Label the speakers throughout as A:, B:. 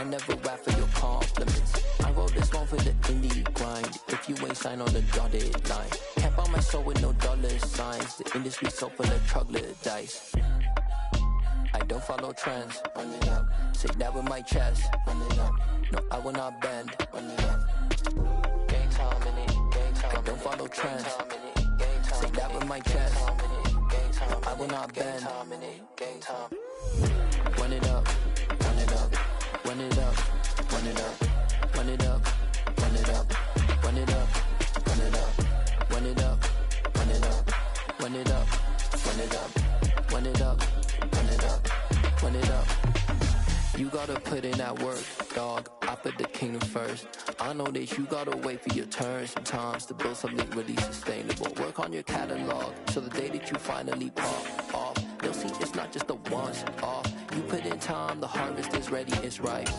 A: never rap for your compliments. I wrote this one for the indie grind. If you ain't signed on the dotted line, can't buy my soul with no dollar signs. The industry so full of troglodytes. I don't follow trends. Run it up. Say that with my chest. Run it up. No, I will not bend. Run it up. Gang time in it. Gang time. I don't follow trends. Say that with my chest. No, I will not bend. Gang time. Run it up. Run it up. Run it up. Run it up. Run it up. Run it up. Run it up. Run it up. Run it up. Run it up. Run it up. Run it up. Run it up. Run it up. Run it up. You gotta put in that work, dog. I put the kingdom first. I know that you gotta wait for your turn sometimes to build something really sustainable. Work on your catalog so the day that you finally pop off, they'll see it's not just a once off. You put in time, the harvest is ready, it's ripe.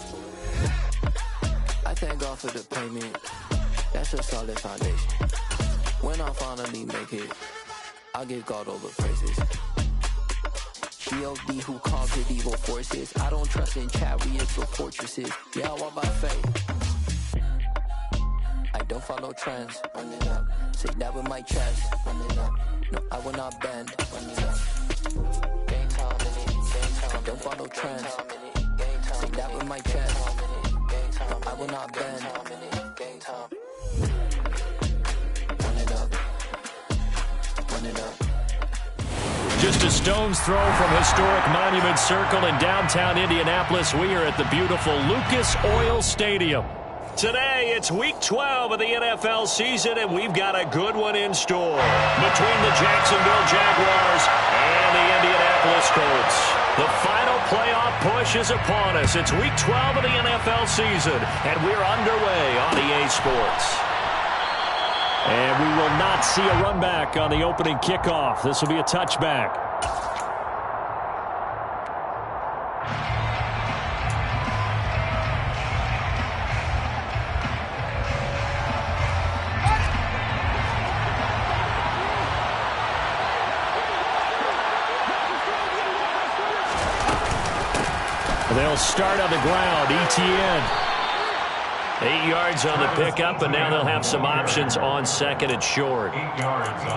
A: I thank God for the payment. That's a solid foundation. When I finally make it, I'll give God all the praises. G.O.D. who conquered evil forces. I don't trust in chariots or fortresses. Yeah, I walk by faith. I don't follow trends. Run it up. Say that with my chest. Run it up. No, I will not bend. Run it up. Game time in it. Game time. I don't follow trends. Say that with my chest. No, I will not bend. Game time. Run it up. Run it up.
B: Just a stone's throw from historic Monument Circle in downtown Indianapolis. We are at the beautiful Lucas Oil Stadium. Today, it's Week 12 of the NFL season, and we've got a good one in store between the Jacksonville Jaguars and the Indianapolis Colts. The final playoff push is upon us. It's Week 12 of the NFL season, and we're underway on EA Sports. And we will not see a run back on the opening kickoff. This will be a touchback. They'll start on the ground. Etienne. 8 yards on the pickup, and now they'll have some options on second and short.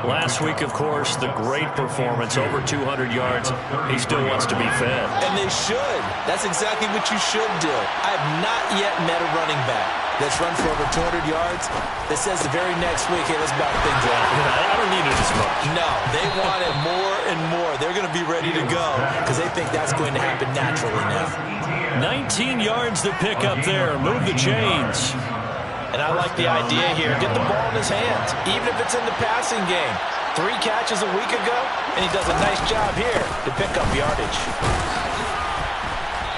B: Last week, of course, the great performance, over 200 yards. He still wants to be fed.
C: And they should. That's exactly what you should do. I have not yet met a running back that's run for over 200 yards that says the very next week, hey, let's back things up.
B: I don't need it as much.
C: No, they want it more and more. They're going to be ready to go because they think that's going to happen naturally now.
B: 19 yards to pick up there. Move the chains.
C: And I like the idea here. Get the ball in his hands, even if it's in the passing game. 3 catches a week ago, and he does a nice job here to pick up yardage.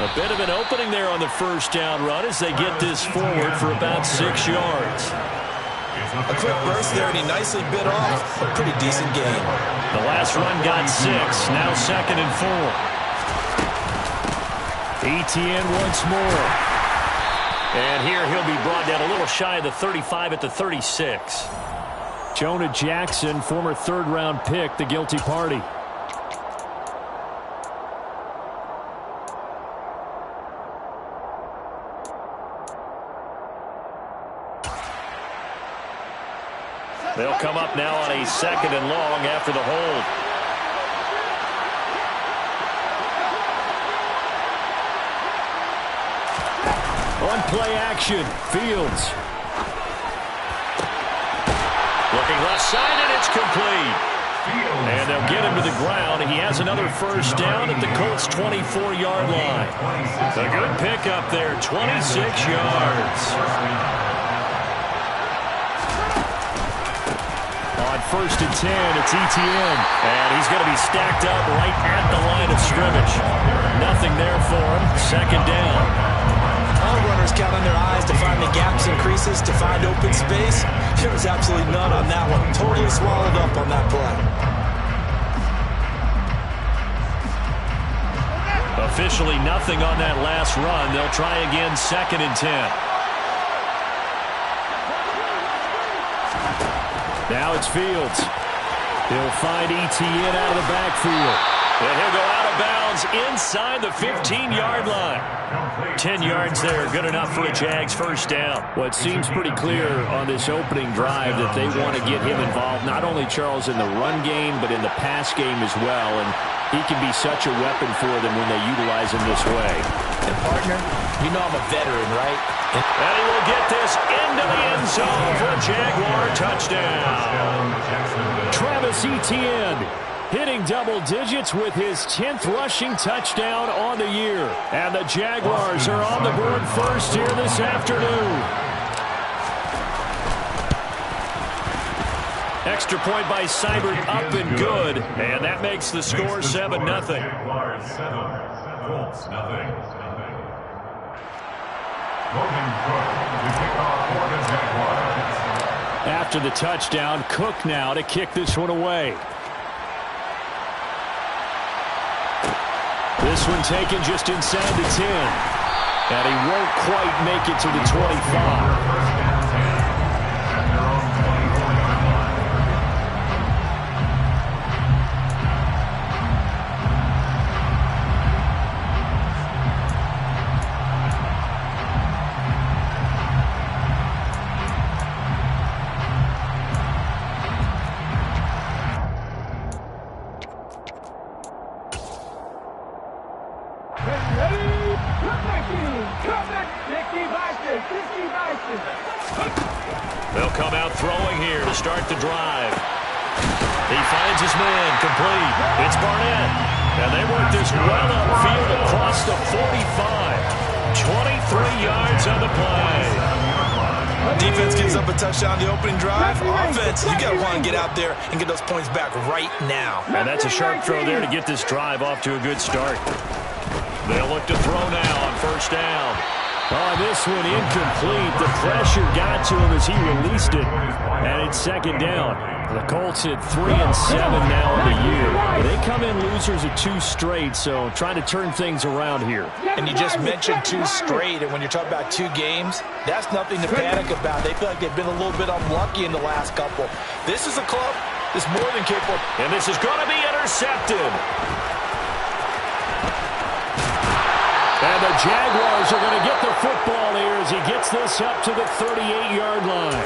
B: A bit of an opening there on the first down run as they get this forward for about 6 yards.
C: A quick burst there, and he nicely bit off a pretty decent gain.
B: The last run got 6, now second and 4. Etienne once more. And here he'll be brought down a little shy of the 35 at the 36. Jonah Jackson, former third-round pick, the guilty party. They'll come up now on a second and long after the hold. On play action, Fields. Looking left side, and it's complete. And they'll get him to the ground. He has another first down at the Colts' 24-yard line. A good pickup there, 26 yards. On first and 10, it's Etienne. And he's going to be stacked up right at the line of scrimmage. Nothing there for him. Second down.
C: All runners count on their eyes to find the gaps and creases, to find open space. There was absolutely none on that one. Totally swallowed up on that play.
B: Officially nothing on that last run. They'll try again, second and 10. Now it's Fields. He'll find Etienne out of the backfield. And he'll go out of bounds inside the 15-yard line. 10 yards there, good enough for a Jags first down.
D: Well, it seems pretty clear on this opening drive that they want to get him involved, not only, Charles, in the run game, but in the pass game as well. And he can be such a weapon for them when they utilize him this way.
C: And, partner, you know I'm a veteran, right?
B: And he will get this into the end zone for a Jaguar touchdown.
D: Travis Etienne hitting double digits with his 10th rushing touchdown on the year. And the Jaguars are on the board first here this afternoon. Extra point by Seibert, up and good. And that makes the score 7-0. After the touchdown, Cook now to kick this one away. This one taken just inside the 10. And he won't quite make it to the 25.
B: They'll come out throwing here to start the drive. He finds his man complete. It's Barnett. And they work this well upfield across the 45. 23 yards on the play.
C: Defense gives up a touchdown on the opening drive. Offense, you got to want to get out there and get those points back right now.
B: And that's a sharp throw there to get this drive off to a good start. They'll look to throw now on first down.
D: Oh, this one incomplete. The pressure got to him as he released it. And it's second down. The Colts at 3-7 now in the year. They come in losers at 2 straight, so trying to turn things around here.
C: And you just mentioned 2 straight, and when you're talking about 2 games, that's nothing to panic about. They feel like they've been a little bit unlucky in the last couple. This is a club that's more than capable.
B: And this is going to be intercepted.
D: And the Jaguars are going to get the football here as he gets this up to the 38-yard line.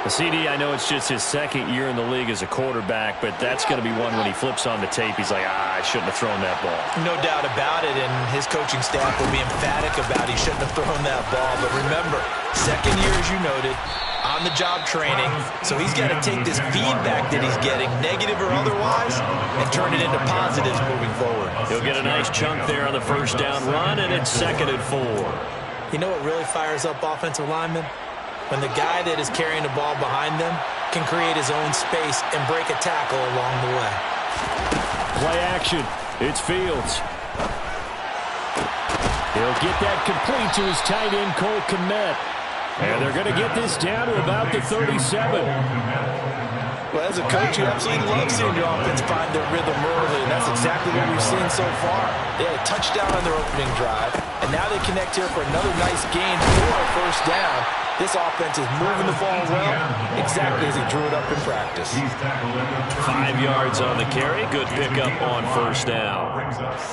B: CD, I know it's just his second year in the league as a quarterback, but that's going to be one when he flips on the tape. He's like, I shouldn't have thrown that ball.
C: No doubt about it, and his coaching staff will be emphatic about he shouldn't have thrown that ball. But remember, second year, as you noted, on-the-job training, so he's got to take this feedback that he's getting, negative or otherwise, and turn it into positives moving forward.
B: He'll get a nice chunk there on the first down run, and it's 2nd and 4.
C: You know what really fires up offensive linemen? When the guy that is carrying the ball behind them can create his own space and break a tackle along the way.
D: Play action. It's Fields. He'll get that complete to his tight end, Cole Kmet. And they're going to get this down to about the 37.
C: Well, as a coach, you absolutely love seeing your offense find their rhythm early, and that's exactly what we've seen so far. They had a touchdown on their opening drive, and now they connect here for another nice gain for a first down. This offense is moving the ball well, exactly as he drew it up in practice.
B: 5 yards on the carry. Good pickup on first down.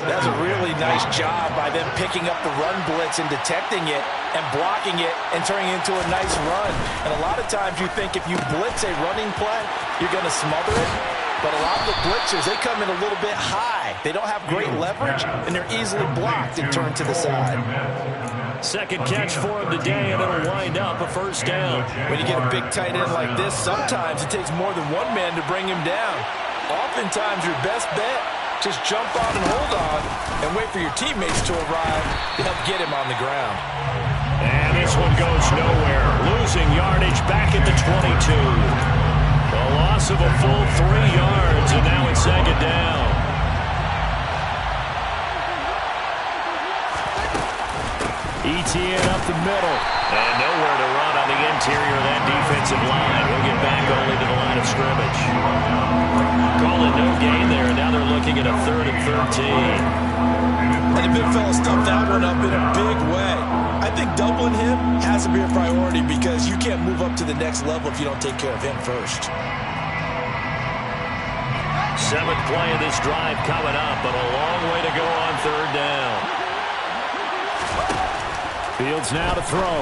C: That's a really nice job by them picking up the run blitz and detecting it and blocking it and turning it into a nice run. And a lot of times you think if you blitz a running play, you're going to smother it. But a lot of the blitzers, they come in a little bit high. They don't have great leverage, and they're easily blocked and turned to the side.
B: Second catch for him today, and it'll wind up a first down.
C: When you get a big tight end like this, sometimes it takes more than one man to bring him down. Oftentimes, your best bet, just jump on and hold on and wait for your teammates to arrive to help get him on the ground.
B: And this one goes nowhere. Losing yardage back at the 22. A loss of a full 3 yards, and now it's second down.
D: Etienne up the middle.
B: And nowhere to run on the interior of that defensive line. He'll get back only to the line of scrimmage. Call it no gain there, and now they're looking at a 3rd and 13.
C: And the big fella stuffed that one up in a big way. I think doubling him has to be a priority because you can't move up to the next level if you don't take care of him first.
B: Seventh play of this drive coming up, but a long way to go on third down. Fields now to throw.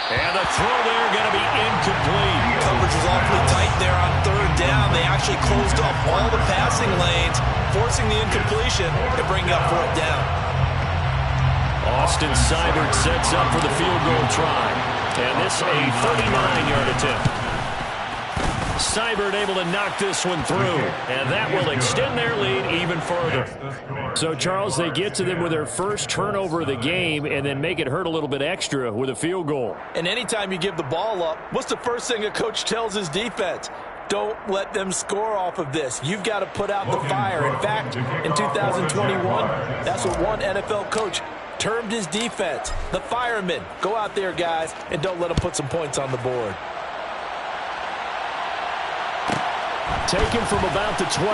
B: And the throw there going to be incomplete.
C: Coverage was awfully tight there on third down. They actually closed off all the passing lanes, forcing the incompletion and bringing up fourth down.
B: Austin Seibert sets up for the field goal try. And this a 39-yard attempt. Seibert able to knock this one through, and that will extend their lead even further. So, Charles, they get to them with their first turnover of the game and then make it hurt a little bit extra with a field goal.
C: And anytime you give the ball up, what's the first thing a coach tells his defense? Don't let them score off of this. You've got to put out the fire. In fact, in 2021, that's what one NFL coach termed his defense, the firemen. Go out there, guys, and don't let them put some points on the board.
B: Taken from about the 12.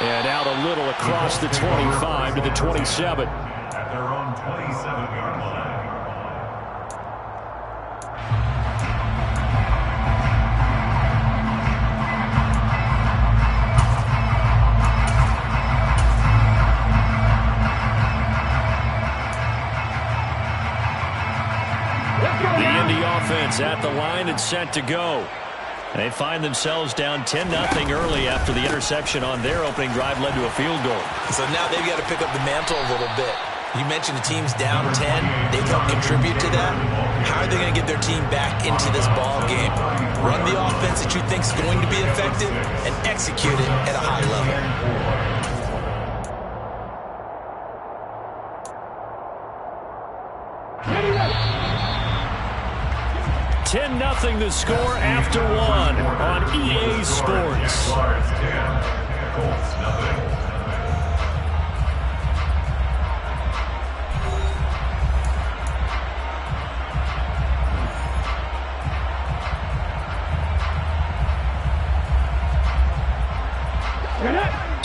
B: And out a little across the 25 to the 27.
E: At their own 27-yard line.
B: The Indy offense at the line and set to go. They find themselves down 10-0 early after the interception on their opening drive led to a field goal.
C: So now they've got to pick up the mantle a little bit. You mentioned the team's down 10. They've helped contribute to that. How are they going to get their team back into this ball game? Run the offense that you think is going to be effective and execute it at a high level.
B: 10-0 the score after one on EA Sports.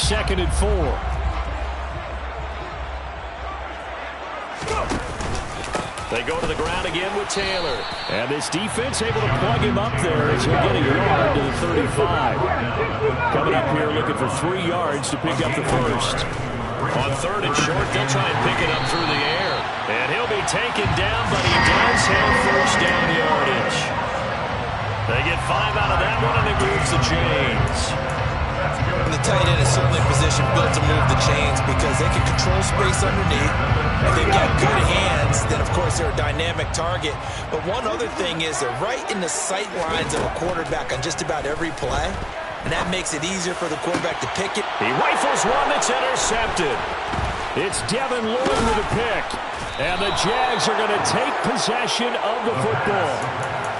B: Second and 4. They go to the ground again with Taylor. And this defense able to plug him up there as he'll get a yard to the 35. Coming up here looking for 3 yards to pick up the first. On third and short, they'll try and pick it up through the air. And he'll be taken down, but he does have first down yardage. They get 5 out of that one, and it moves the chains.
C: And the tight end is certainly a position built to move the chains because they can control space underneath. If they've got good hands, then of course they're a dynamic target. But one other thing is they're right in the sight lines of a quarterback on just about every play. And that makes it easier for the quarterback to pick it.
B: He rifles one that's intercepted. It's Devin Lloyd with a pick. And the Jags are going to take possession of the football.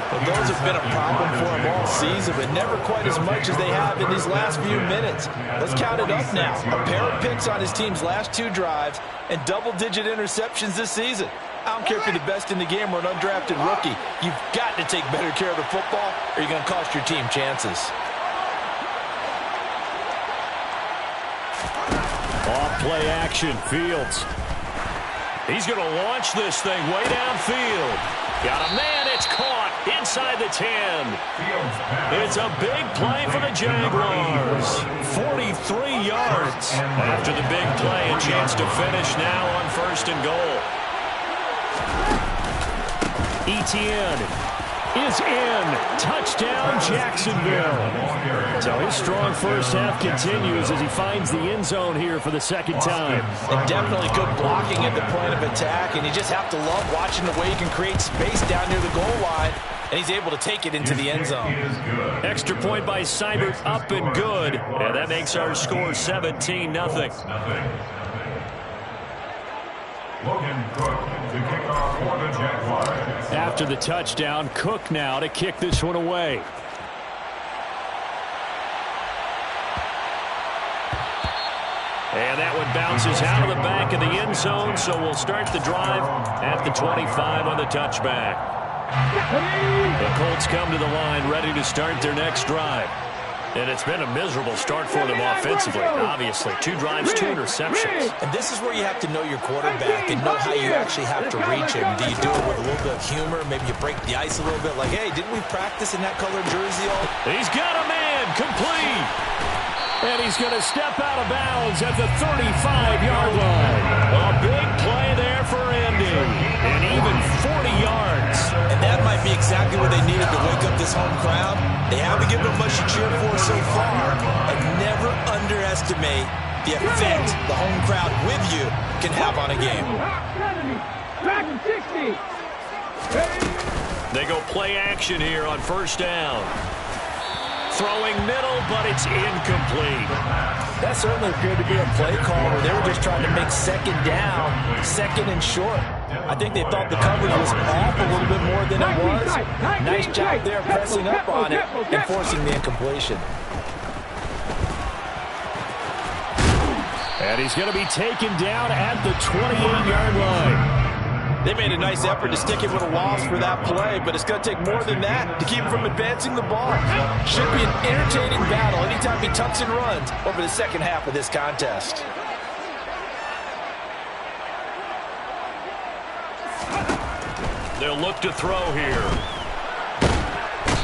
C: Well, those have been a problem for them all season, but never quite as much as they have in these last few minutes. Let's count it up now. A pair of picks on his team's last 2 drives and double-digit interceptions this season. I don't care if you're the best in the game or an undrafted rookie. You've got to take better care of the football or you're going to cost your team chances.
B: Off play action, Fields. He's going to launch this thing way downfield. Got a man, it's caught inside the 10. It's a big play for the Jaguars. 43 yards. After the big play, a chance to finish now on first and goal. Etienne is in. Touchdown, Jacksonville. So his strong first half continues as he finds the end zone here for the second time.
C: And definitely good blocking at the point of attack, and you just have to love watching the way he can create space down near the goal line, and he's able to take it into the end zone.
B: Extra point by Seibert, up and good, and that makes our score 17-0.
E: Logan Cook to kick off for the Jaguars.
B: After the touchdown, Cook now to kick this one away. And that one bounces out of the back of the end zone, so we'll start the drive at the 25 on the touchback. The Colts come to the line ready to start their next drive. And it's been a miserable start for them offensively, obviously. 2 drives, 2 interceptions.
C: And this is where you have to know your quarterback and know how you actually have to reach him. Do you do it with a little bit of humor? Maybe you break the ice a little bit like, hey, didn't we practice in that colored jersey all?
B: He's got a man. again, complete. And he's going to step out of bounds at the 35-yard line. A big play there for Indy. And even 40 yards.
C: And that might be exactly what they needed to wake up this home crowd. They haven't given them much to cheer for so far. And never underestimate the effect the home crowd with you can have on a game.
B: They go play action here on first down. Throwing middle, but it's incomplete.
C: That certainly appeared to be a play call where they were just trying to make second down, second and short. I think they thought the coverage was off a little bit more than it was. Nice job there pressing up on it and forcing the incompletion.
B: And he's going to be taken down at the 28-yard line.
C: They made a nice effort to stick him with a loss for that play, but it's going to take more than that to keep him from advancing the ball. Should be an entertaining battle anytime he tucks and runs over the second half of this contest.
B: They'll look to throw here.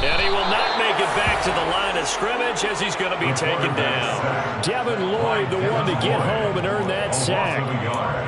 B: And he will not make it back to the line of scrimmage as he's going to be taken down. Devin Lloyd, the one to get home and earn that sack.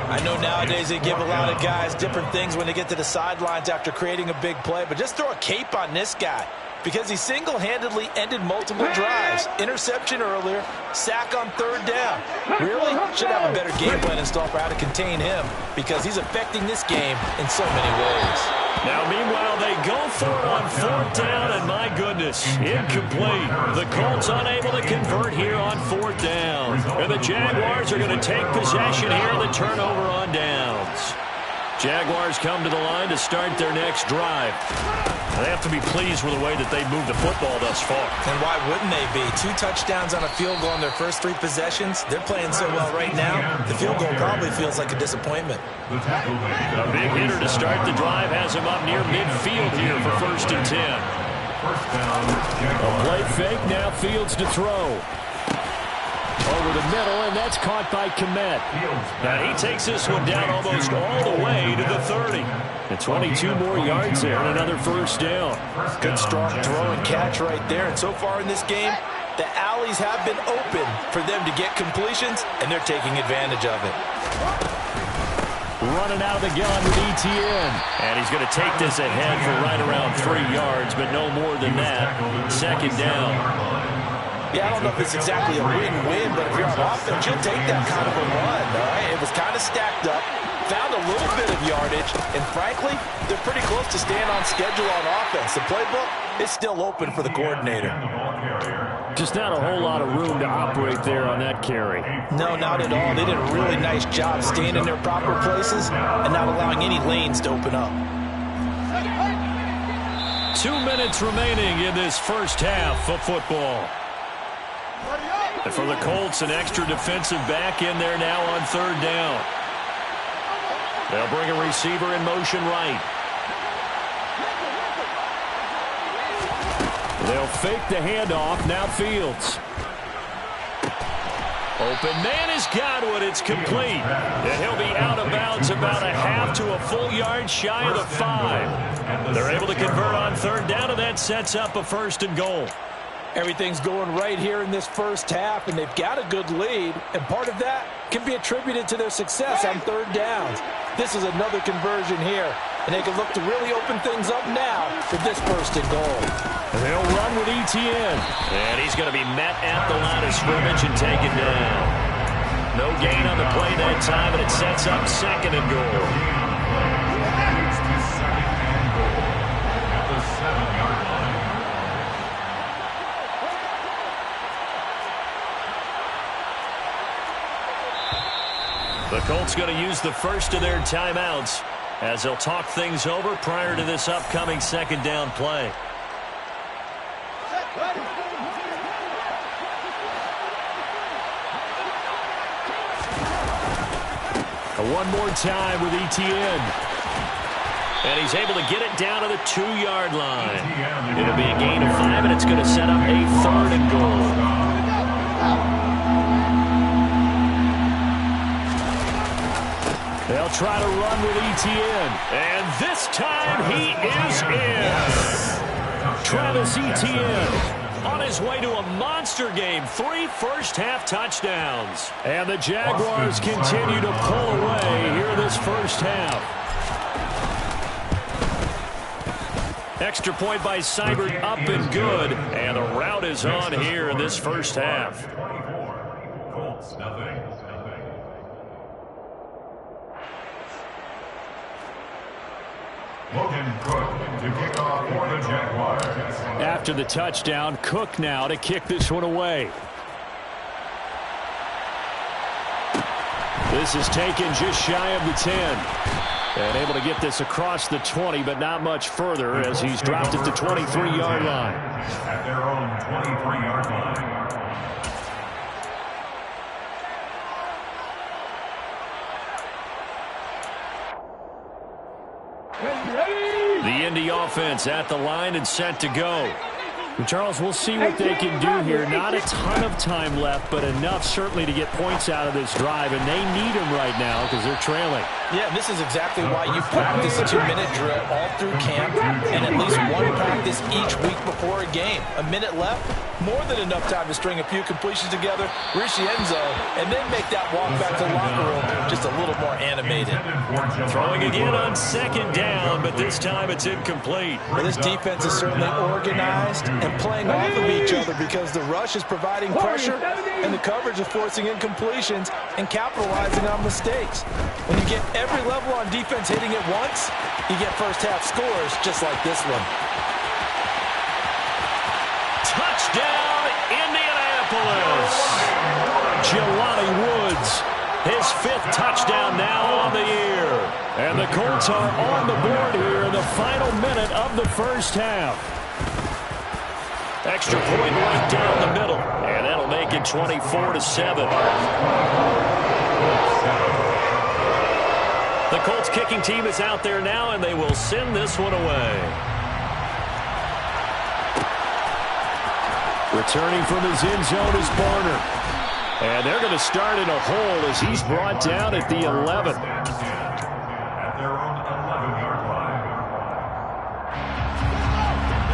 C: I know nowadays they give a lot of guys different things when they get to the sidelines after creating a big play, but just throw a cape on this guy because he single-handedly ended multiple drives. Interception earlier, sack on third down. Really? Should have a better game plan installed for how to contain him because he's affecting this game in so many ways.
B: Now, meanwhile, they go for it on fourth down, and my goodness, incomplete. The Colts unable to convert here on fourth down. And the Jaguars are going to take possession here in the turnover on downs. Jaguars come to the line to start their next drive. They have to be pleased with the way that they've moved the football thus far.
C: And why wouldn't they be? 2 touchdowns on a field goal in their first 3 possessions. They're playing so well right now, the field goal probably feels like a disappointment.
B: A big hitter to start the drive has him up near midfield here for 1st and 10. A play fake, now Fields to throw. Over the middle, and that's caught by Kmet. Now he takes this one down almost all the way to the 30. And 22 more yards there and another first down.
C: Good strong throw and catch right there. And so far in this game, the alleys have been open for them to get completions, and they're taking advantage of it.
B: Running out of the gun with ETN. And he's going to take this ahead for right around 3 yards, but no more than that. Second down.
C: Yeah, I don't know if it's exactly a win-win, but if you're on offense, you'll take that kind of a run, all right? It was kind of stacked up, found a little bit of yardage, and frankly, they're pretty close to staying on schedule on offense. The playbook is still open for the coordinator.
B: Just not a whole lot of room to operate there on that carry.
C: No, not at all. They did a really nice job staying in their proper places and not allowing any lanes to open up.
B: 2 minutes remaining in this first half of football. And for the Colts, an extra defensive back in there now on third down. They'll bring a receiver in motion right. They'll fake the handoff. Now Fields. Open man has got one. It's complete. And he'll be out of bounds about a half to a full yard shy of the 5. They're able to convert on third down, and that sets up a 1st and goal.
C: Everything's going right here in this first half, and they've got a good lead, and part of that can be attributed to their success on third downs. This is another conversion here, and they can look to really open things up now with this 1st and goal.
B: They'll run with ETN, and he's going to be met at the line of scrimmage and taken down. No gain on the play that time, and it sets up 2nd and goal.
E: At the 7-yard line.
B: The Colts going to use the first of their timeouts as they'll talk things over prior to this upcoming 2nd down play. One more time with ETN. And he's able to get it down to the 2-yard line. It'll be a gain of 5, and it's going to set up a 3rd and goal. They'll try to run with ETN. And this time he is in. Travis Etienne on his way to a monster game. 3 first-half touchdowns.
D: And the Jaguars continue to pull away here in this first half.
B: Extra point by Seibert, up and good. And the route is on here in this first half.
E: Colts, nothing. Logan Cook to kick off for the Jaguars.
D: After the touchdown, Cook now to kick this one away. This is taken just shy of the 10. And able to get this across the 20, but not much further as he's dropped at the 23-yard line.
E: At their own 23-yard line.
B: The Indy offense at the line and set to go.
D: And Charles, we'll see what they can do here. Not a ton of time left, but enough certainly to get points out of this drive, and they need them right now because they're trailing.
C: Yeah, this is exactly why you practice a 2-minute drill all through camp and at least one practice each week before a game. A minute left, more than enough time to string a few completions together, reach the end zone, and then make that walk back to the locker room just a little more animated.
B: Throwing again on second down, but this time it's incomplete.
C: Well, this defense is certainly organized and playing off of each other because the rush is providing pressure and the coverage is forcing incompletions and capitalizing on mistakes. When you get every level on defense hitting it once, you get first-half scores just like this one.
B: Touchdown, Indianapolis!
D: Jelani Woods, his 5th touchdown now on the year. And the Colts are on the board here in the final minute of the first half.
B: Extra point right down the middle, and that'll make it 24-7. The Colts kicking team is out there now, and they will send this one away.
D: Returning from his end zone is Barner. And they're going to start in a hole as he's brought down at the 11.
E: At their own 11-yard line.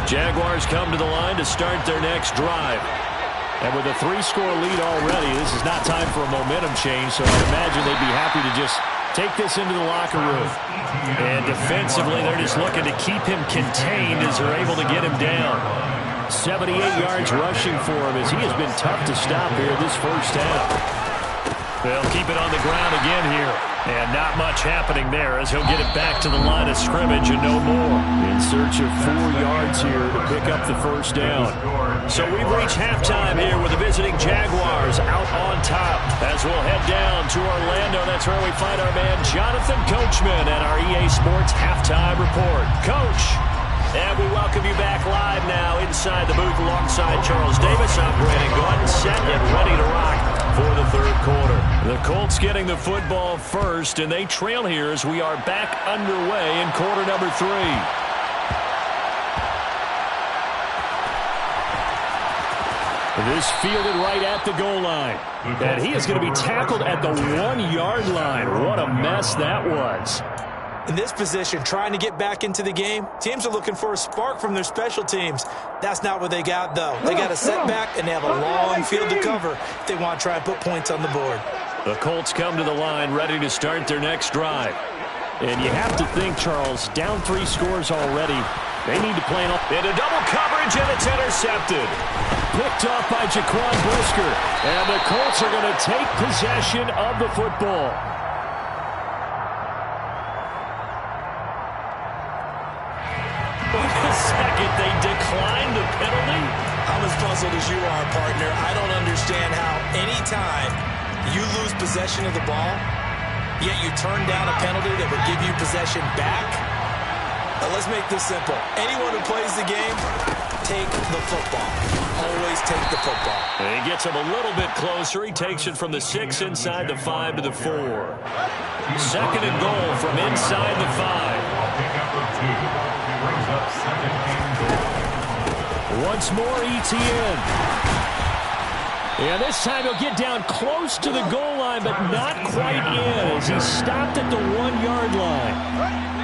B: Jaguars come to the line to start their next drive.
D: And with a 3-score lead already, this is not time for a momentum change, so I'd imagine they'd be happy to just take this into the locker room.
B: And defensively, they're just looking to keep him contained as they're able to get him down.
D: 78 yards rushing for him as he has been tough to stop here this first half.
B: They'll keep it on the ground again here. And not much happening there as he'll get it back to the line of scrimmage and no more.
D: In search of 4 yards here to pick up the first down.
B: So we've reached halftime here with the visiting Jaguars out on top. As we'll head down to Orlando, that's where we find our man Jonathan Coachman at our EA Sports Halftime Report. Coach, and we welcome you back live now inside the booth alongside Charles Davis. I'm Brandon Gordon, set and ready to rock for the third quarter. The Colts getting the football first, and they trail here as we are back underway in quarter number 3.
D: This fielded right at the goal line. And he is going to be tackled at the 1-yard line. What a mess that was.
C: In this position, trying to get back into the game, teams are looking for a spark from their special teams. That's not what they got, though. They got a setback, and they have a long field to cover if they want to try and put points on the board.
B: The Colts come to the line ready to start their next drive.
D: And you have to think, Charles, down 3 scores already. They need to play
B: into double coverage, and it's intercepted.
D: Picked off by Jaquan Brisker. And the Colts are going to take possession of the football.
B: Second, they declined the penalty.
C: I'm as puzzled as you are, partner. I don't understand how any time you lose possession of the ball, yet you turn down a penalty that would give you possession back. Now, let's make this simple. Anyone who plays the game, take the football. Always take the football.
B: And he gets him a little bit closer. He takes it from the 6 inside the 5 to the 4. Second and goal from inside the 5.
D: Once more, ETN. And this time he'll get down close to the goal line, but not quite in as he stopped at the 1-yard line.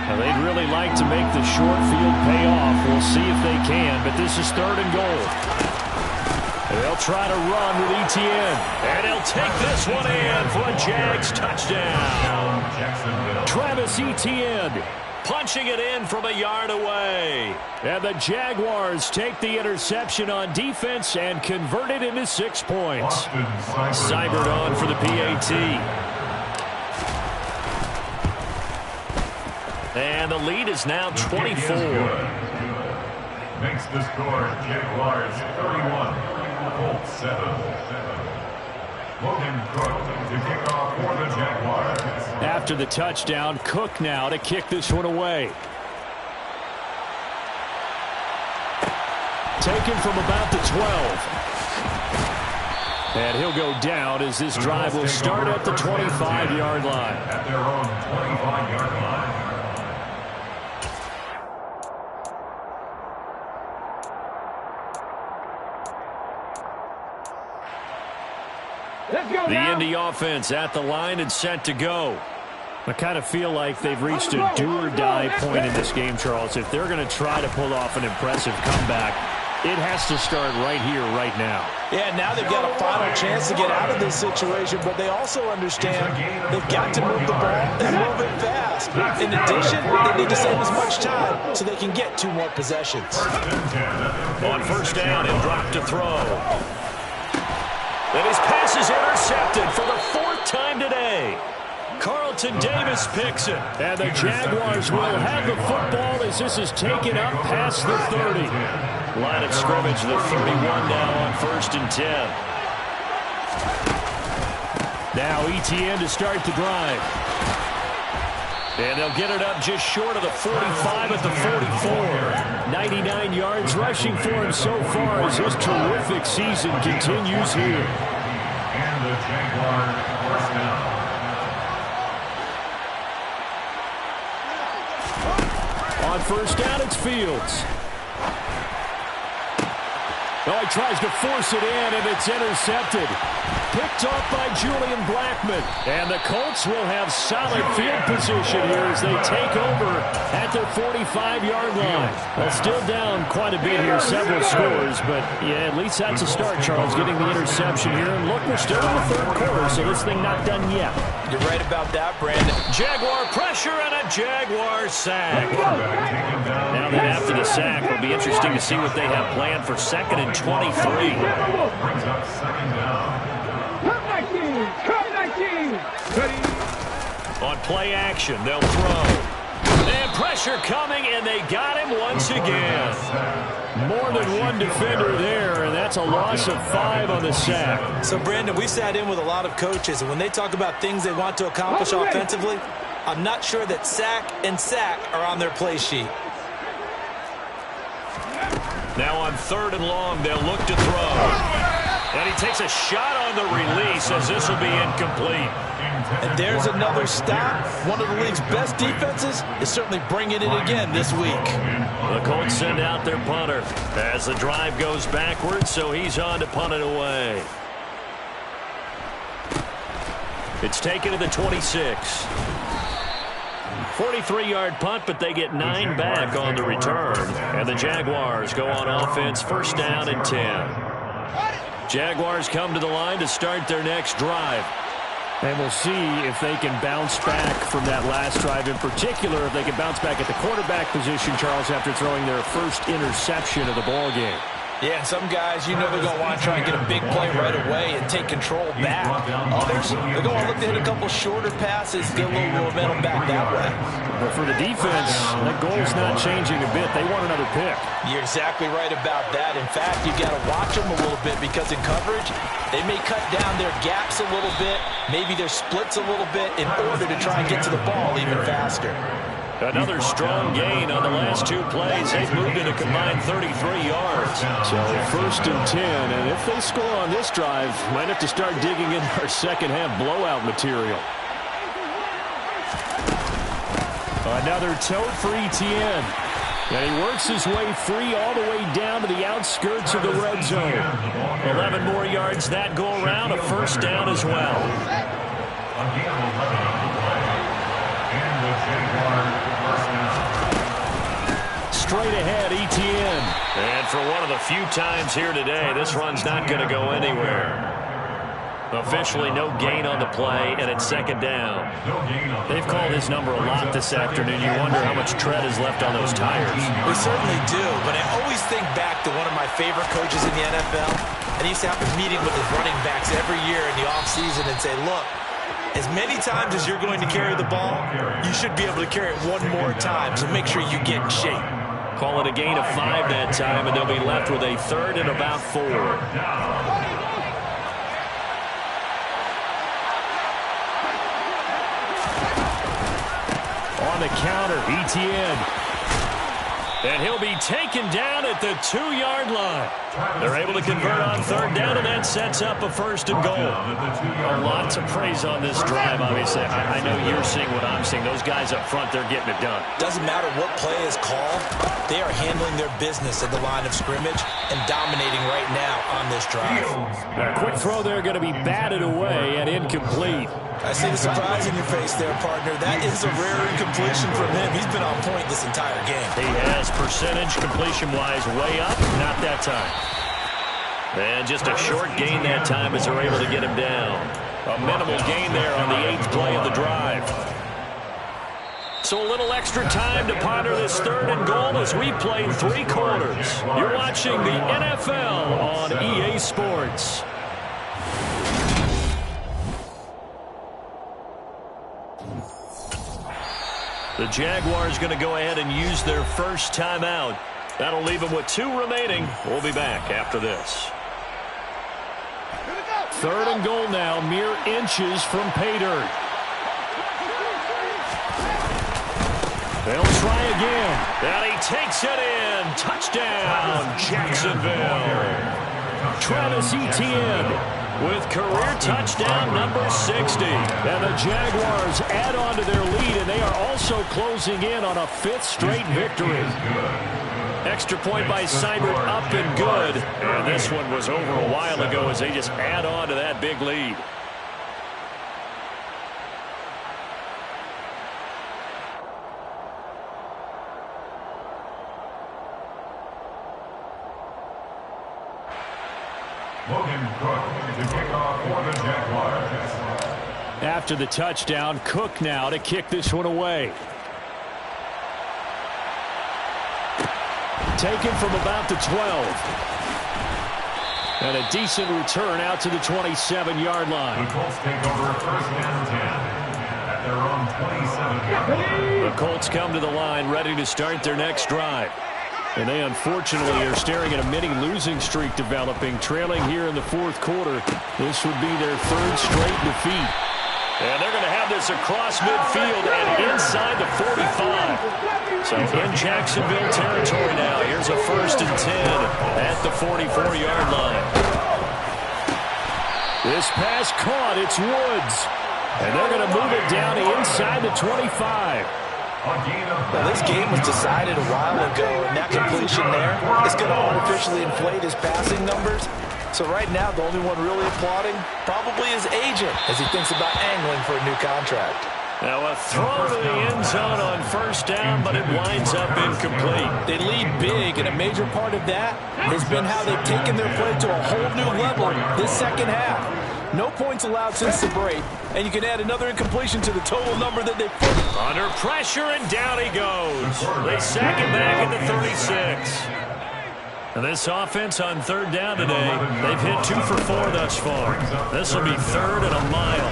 D: Now, they'd really like to make the short field pay off. We'll see if they can, but this is third and goal.
B: They'll try to run with Etienne. And he'll take this one in for a Jags touchdown. Travis Etienne punching it in from a yard away. And the Jaguars take the interception on defense and convert it into 6 points. Seibert on for the PAT. And the lead is now 24.
E: Makes the score Jaguars 31, Colts 7. Logan Cook to kick off for the Jaguars.
B: After the touchdown, Cook now to kick this one away. Taken from about the 12. And he'll go down as this drive will start at the 25-yard line.
E: At their own 25-yard line.
B: The Indy offense at the line and set to go. I kind of feel like they've reached a do-or-die point in this game, Charles. If they're going to try to pull off an impressive comeback, it has to start right here, right now.
C: Yeah, now they've got a final chance to get out of this situation, but they also understand they've got to move the ball and move it fast. In addition, they need to save as much time so they can get 2 more possessions.
B: On first down, he'll drop to throw. And his pass is intercepted for the 4th time today. Carlton Davis picks it. And the Jaguars will have the football as this is taken up past the 30. Line of scrimmage, the 31 now on 1st and 10. Now Etienne to start the drive. And they'll get it up just short of the 45 at the 44. 99 yards rushing for him so far as his terrific season continues here.
E: And the Jaguars first down.
B: On first down, it's Fields. Oh, he tries to force it in, and it's intercepted. Picked off by Julian Blackmon. And the Colts will have solid field position here as they take over at their 45-yard line. Well, still down quite a bit here, several scores, but yeah, at least that's a start, Charles, getting the interception here. And look, we're still in the 3rd quarter, so this thing not done yet.
C: You're right about that, Brandon.
B: Jaguar pressure and a Jaguar sack. Now that after the sack, it'll be interesting to see what they have planned for 2nd and 23.
E: Brings up 2nd down.
B: On play action, they'll throw. And pressure coming, and they got him once again. More than one defender there, and that's a loss of 5 on the sack.
C: So, Brandon, we sat in with a lot of coaches, and when they talk about things they want to accomplish offensively, I'm not sure that sack and sack are on their play sheet.
B: Now on 3rd and long, they'll look to throw. And he takes a shot on the release as this will be incomplete.
C: And there's another stop. One of the league's best defenses is certainly bringing it again this week.
B: The Colts send out their punter as the drive goes backwards, so he's on to punt it away. It's taken to the 26. 43-yard punt, but they get 9 back on the return. And the Jaguars go on offense, 1st down and 10. Jaguars come to the line to start their next drive. And we'll see if they can bounce back from that last drive. In particular, if they can bounce back at the quarterback position, Charles, after throwing their first interception of the ball game.
C: Yeah, some guys, you know they're going to want to try and get a big play right away and take control back. Others, they're going to look to hit a couple shorter passes, get a little momentum back that way.
B: But for the defense, that goal's not changing a bit. They want another pick.
C: You're exactly right about that. In fact, you've got to watch them a little bit because in coverage, they may cut down their gaps a little bit, maybe their splits a little bit in order to try and get to the ball even faster.
B: Another strong gain on the last 2 plays. They've moved it a combined 33 yards. So 1st and 10, and if they score on this drive, might have to start digging in our second-half blowout material. Another tote for Etienne. And he works his way free all the way down to the outskirts of the red zone. 11 more yards that go around, a 1st down as well. Straight ahead, Etienne. And for one of the few times here today, this run's not going to go anywhere. Officially no gain on the play, and it's second down.
D: They've called his number a lot this afternoon. You wonder how much tread is left on those tires.
C: We certainly do, but I always think back to one of my favorite coaches in the NFL. And he used to have a meeting with his running backs every year in the offseason and say, look, as many times as you're going to carry the ball, you should be able to carry it one more time, so make sure you get in shape.
B: Call it a gain of 5 that time, and they'll be left with a 3rd and about 4.
D: On the counter, Etienne.
B: And he'll be taken down at the 2-yard line. They're able to convert on 3rd down, and that sets up a 1st and goal.
D: A lot to praise on this drive, obviously. I know you're seeing what I'm seeing. Those guys up front, they're getting it done.
C: Doesn't matter what play is called. They are handling their business at the line of scrimmage and dominating right now on this drive.
D: A quick throw there going to be batted away and incomplete.
C: I see the surprise in your face there, partner. That is a rare incompletion from him. He's been on point this entire game.
B: He has percentage completion-wise way up, not that time. And just a short gain that time as they're able to get him down. A minimal gain there on the 8th play of the drive. So a little extra time to ponder this 3rd and goal as we play 3 quarters. You're watching the NFL on EA Sports. The Jaguars going to go ahead and use their first timeout. That'll leave them with 2 remaining. We'll be back after this.
D: 3rd and goal now, mere inches from pay dirt. They'll try again.
B: And he takes it in. Touchdown, Jacksonville.
D: Travis Etienne with career touchdown number 60. And the Jaguars add on to their lead, and they are also closing in on a 5th straight victory.
B: Extra point by Seibert, up and good. And this one was over a while ago as they just add on to that big lead.
E: Logan Cook to kick off for the Jaguars.
D: After the touchdown, Cook now to kick this one away. Taken from about the 12. And a decent return out to the 27-yard line.
E: The Colts take over 1st and 10 at their own 27-yard line.
B: The Colts come to the line ready to start their next drive.
D: And they unfortunately are staring at a mini losing streak developing, trailing here in the 4th quarter. This would be their 3rd straight defeat.
B: And they're going to have this across midfield and inside the 45. So in Jacksonville territory now. Here's a 1st and 10 at the 44-yard line.
D: This pass caught. It's Woods. And they're going to move it down inside the 25.
C: Well, this game was decided a while ago, and that completion there is going to artificially inflate his passing numbers. So right now, the only one really applauding probably his agent as he thinks about angling for a new contract.
B: Now a throw to the end zone on 1st down, but it winds up incomplete.
C: They lead big, and a major part of that has been how they've taken their play to a whole new level this second half. No points allowed since the break, and you can add another incompletion to the total number that they've put.
B: Under pressure, and down he goes. They sack him back at the 36. And this offense on 3rd down today, they've hit 2 for 4 thus far. This will be 3rd and a mile.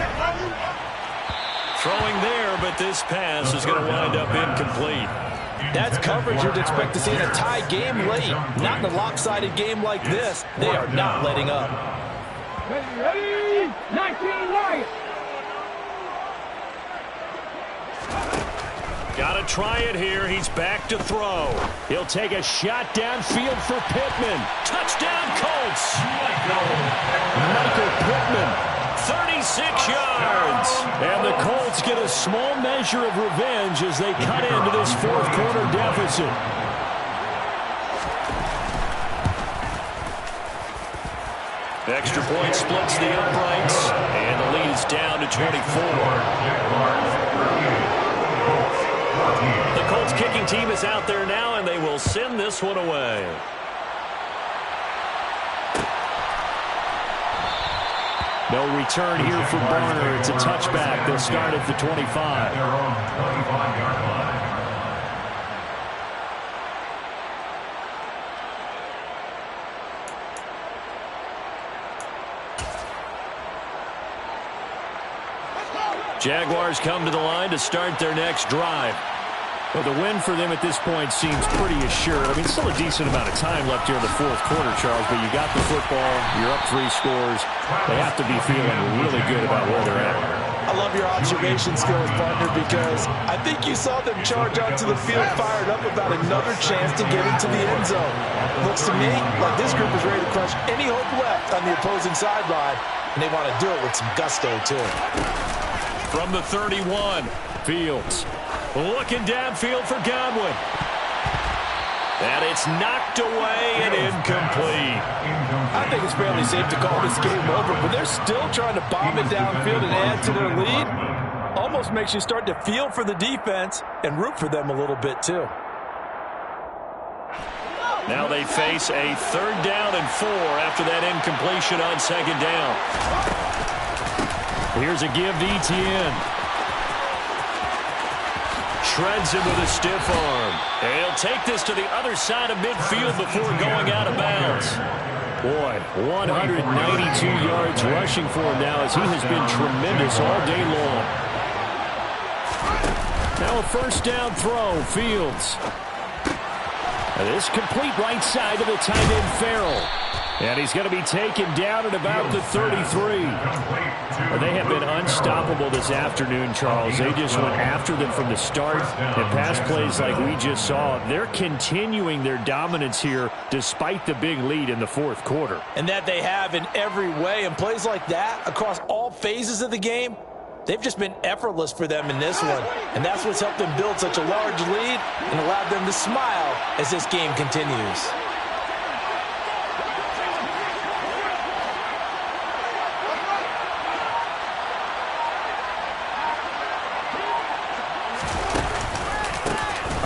B: Throwing there, but this pass is going to wind up incomplete.
C: That's coverage you'd expect to see in a tie game late. Not in a lopsided game like this. They are not letting up.
F: Ready, 19 right.
B: Got to try it here. He's back to throw.
D: He'll take a shot downfield for Pittman.
B: Touchdown, Colts.
D: Michael Pittman.
B: 36 yards.
D: And the Colts get a small measure of revenge as they cut into this 4th quarter deficit.
B: Extra point splits the uprights, and the lead is down to 24. The Colts kicking team is out there now, and they will send this one away.
D: No return here for Barner. It's a touchback. They'll start at the 25.
E: Their own 25-yard line.
B: Jaguars come to the line to start their next drive.
D: Well, the win for them at this point seems pretty assured. I mean, still a decent amount of time left here in the fourth quarter, Charles, but you got the football, you're up 3 scores. They have to be feeling really good about where they're at.
C: I love your observation skills, partner, because I think you saw them charge onto the field fired up about another chance to get into the end zone. Looks to me like this group is ready to crush any hope left on the opposing sideline, and they want to do it with some gusto, too.
B: From the 31, Fields looking downfield for Godwin. And it's knocked away and incomplete.
C: I think it's fairly safe to call this game over, but they're still trying to bomb it downfield and add to their lead. Almost makes you start to feel for the defense and root for them a little bit, too.
B: Now they face a 3rd down and 4 after that incompletion on 2nd down.
D: Here's a give to Etienne.
B: Shreds him with a stiff arm. And he'll take this to the other side of midfield before going out of bounds.
D: Boy, 192 yards rushing for him now as he has been tremendous all day long. Now a 1st down throw, Fields. And this complete right side to the tight end Farrell. And he's going to be taken down at about the 33. They have been unstoppable this afternoon, Charles. They just went after them from the start. And pass plays like we just saw, they're continuing their dominance here despite the big lead in the 4th quarter.
C: And that they have in every way. And plays like that across all phases of the game, they've just been effortless for them in this one. And that's what's helped them build such a large lead and allowed them to smile as this game continues.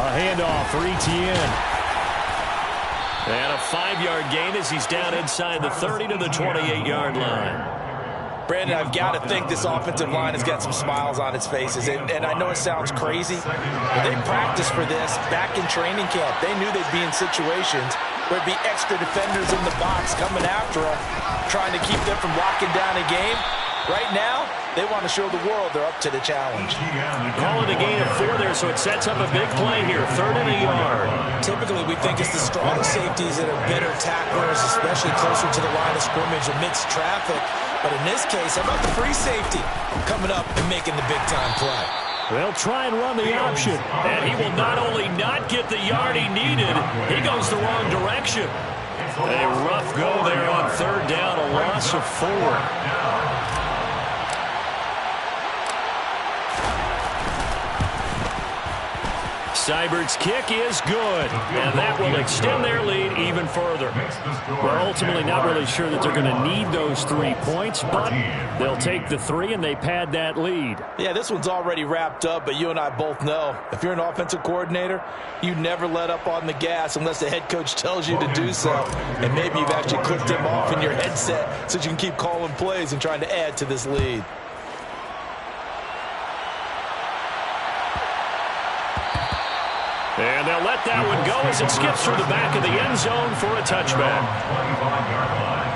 D: A handoff for Etienne.
B: And a 5-yard gain as he's down inside the 30 to the 28-yard line.
C: Brandon, I've got to think this offensive line has got some smiles on its faces. And I know it sounds crazy, but they practiced for this back in training camp. They knew they'd be in situations where it'd be extra defenders in the box coming after them, trying to keep them from locking down a game. Right now, they want to show the world they're up to the challenge.
B: Call it a gain of 4 there, so it sets up a big play here. 3rd and a yard.
C: Typically, we think it's the strong safeties that are better tacklers, especially closer to the line of scrimmage amidst traffic. But in this case, how about the free safety coming up and making the big-time play?
D: They'll try and run the option.
B: And he will not only not get the yard he needed, he goes the wrong direction. A rough go there on 3rd down, a loss of 4. Seibert's kick is good, and that will extend their lead even further.
D: We're ultimately not really sure that they're going to need those 3 points, but they'll take the 3 and they pad that lead.
C: Yeah, this one's already wrapped up, but you and I both know if you're an offensive coordinator, you never let up on the gas unless the head coach tells you to do so. And maybe you've actually clicked him off in your headset so you can keep calling plays and trying to add to this lead.
B: And they'll let that one go as it skips through the back of the end zone for a touchback.
E: 25-yard line.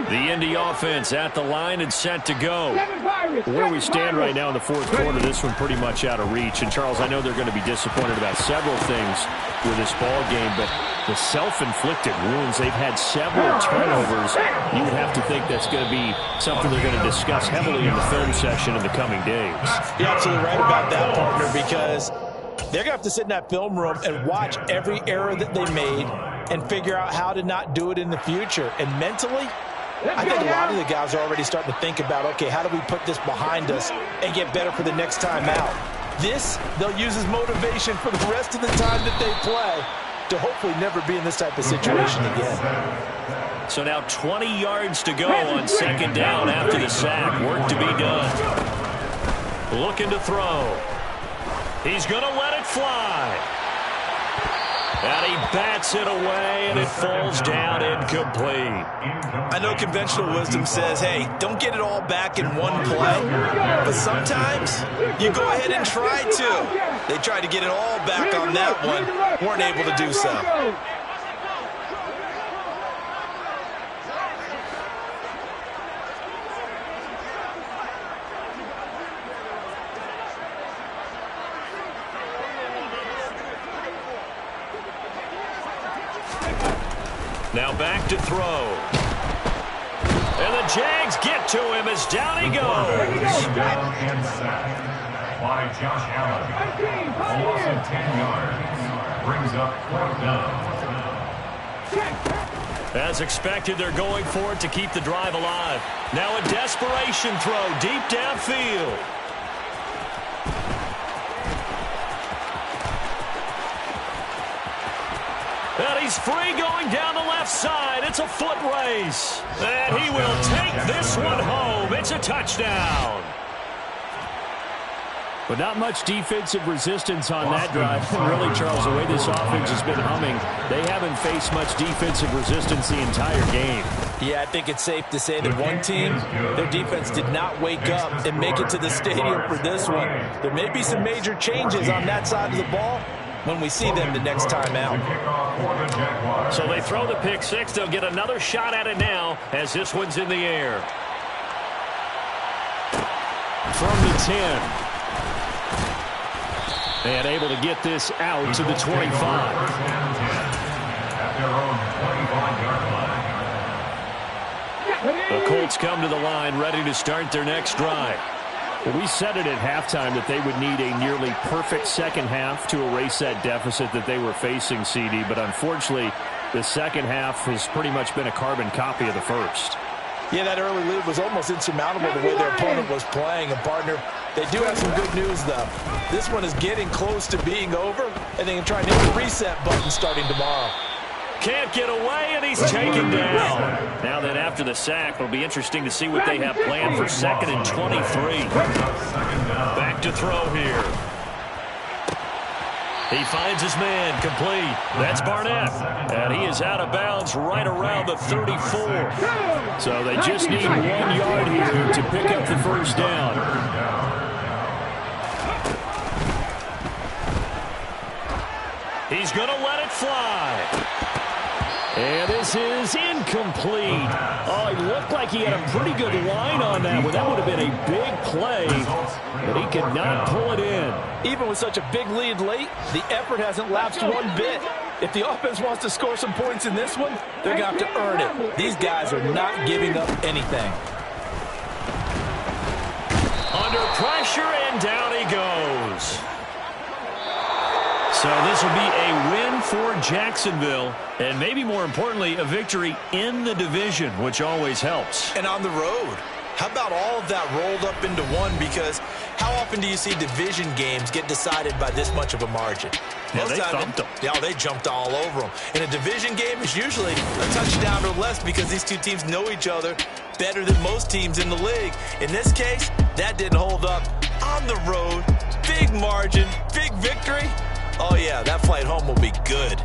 B: The Indy offense at the line and set to go.
D: Where we stand right now in the 4th quarter, this one pretty much out of reach. And, Charles, I know they're going to be disappointed about several things with this ball game, but the self-inflicted wounds, they've had several turnovers. You would have to think that's going to be something they're going to discuss heavily in the film session in the coming days.
C: You're absolutely right about that, partner, because they're going to have to sit in that film room and watch every error that they made and figure out how to not do it in the future. And mentally, I think a lot of the guys are already starting to think about, okay, how do we put this behind us and get better for the next time out? This, they'll use as motivation for the rest of the time that they play to hopefully never be in this type of situation again.
B: So now 20 yards to go on 2nd down after the sack. Work to be done. Looking to throw. He's going to let it fly. And he bats it away, and it falls down incomplete.
C: I know conventional wisdom says, hey, don't get it all back in one play. But sometimes you go ahead and try to. They tried to get it all back on that one. Weren't able to do so.
B: Now back to throw. And the Jags get to him as down he goes.
E: Down and sacked by Josh Allen. A loss of 10 yards. Brings up 4th down.
B: As expected, they're going for it to keep the drive alive. Now a desperation throw deep downfield. And he's free going down the left side. It's a foot race. And he will take this one home. It's a touchdown.
D: But not much defensive resistance on that drive. Really, Charles, the way this offense has been humming, they haven't faced much defensive resistance the entire game.
C: Yeah, I think it's safe to say that one team, their defense did not wake up and make it to the stadium for this one. There may be some major changes on that side of the ball when we see them the next time out.
B: So they throw the pick six. They'll get another shot at it now as this one's in the air. From the 10. And able to get this out to the 25. The Colts come to the line ready to start their next drive.
D: Well, we said it at halftime that they would need a nearly perfect second half to erase that deficit that they were facing, CD. But unfortunately, the second half has pretty much been a carbon copy of the first.
C: Yeah, that early lead was almost insurmountable the way their opponent was playing. And, partner, they do have some good news, though. This one is getting close to being over, and they can try and hit the reset button starting tomorrow.
B: Can't get away, and he's taken down. Now that after the sack, it'll be interesting to see what they have planned for 2nd and 23. Back to throw here. He finds his man, complete. That's Barnett. And he is out of bounds right around the 34.
D: So they just need 1 yard here to pick up the first down.
B: He's going to let it fly.
D: And this is incomplete. Oh, he looked like he had a pretty good line on that one. That would have been a big play, but he could not pull it in.
C: Even with such a big lead late, the effort hasn't lapsed one bit. If the offense wants to score some points in this one, they're going to have to earn it. These guys are not giving up anything.
B: Under pressure, and down he goes. So this will be a win for Jacksonville, and maybe more importantly, a victory in the division, which always helps.
C: And on the road, how about all of that rolled up into one? Because how often do you see division games get decided by this much of a margin?
B: Yeah, they thumped them.
C: Yeah, they jumped all over them. In a division game, it's usually a touchdown or less because these two teams know each other better than most teams in the league. In this case, that didn't hold up. On the road, big margin, big victory. Oh, yeah, that flight home will be good.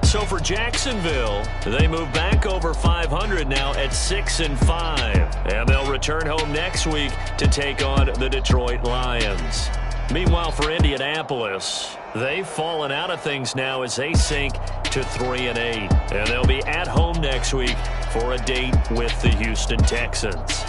B: So for Jacksonville, they move back over 500 now at 6-5. And they'll return home next week to take on the Detroit Lions. Meanwhile, for Indianapolis, they've fallen out of things now as they sink to 3-8. And they'll be at home next week for a date with the Houston Texans.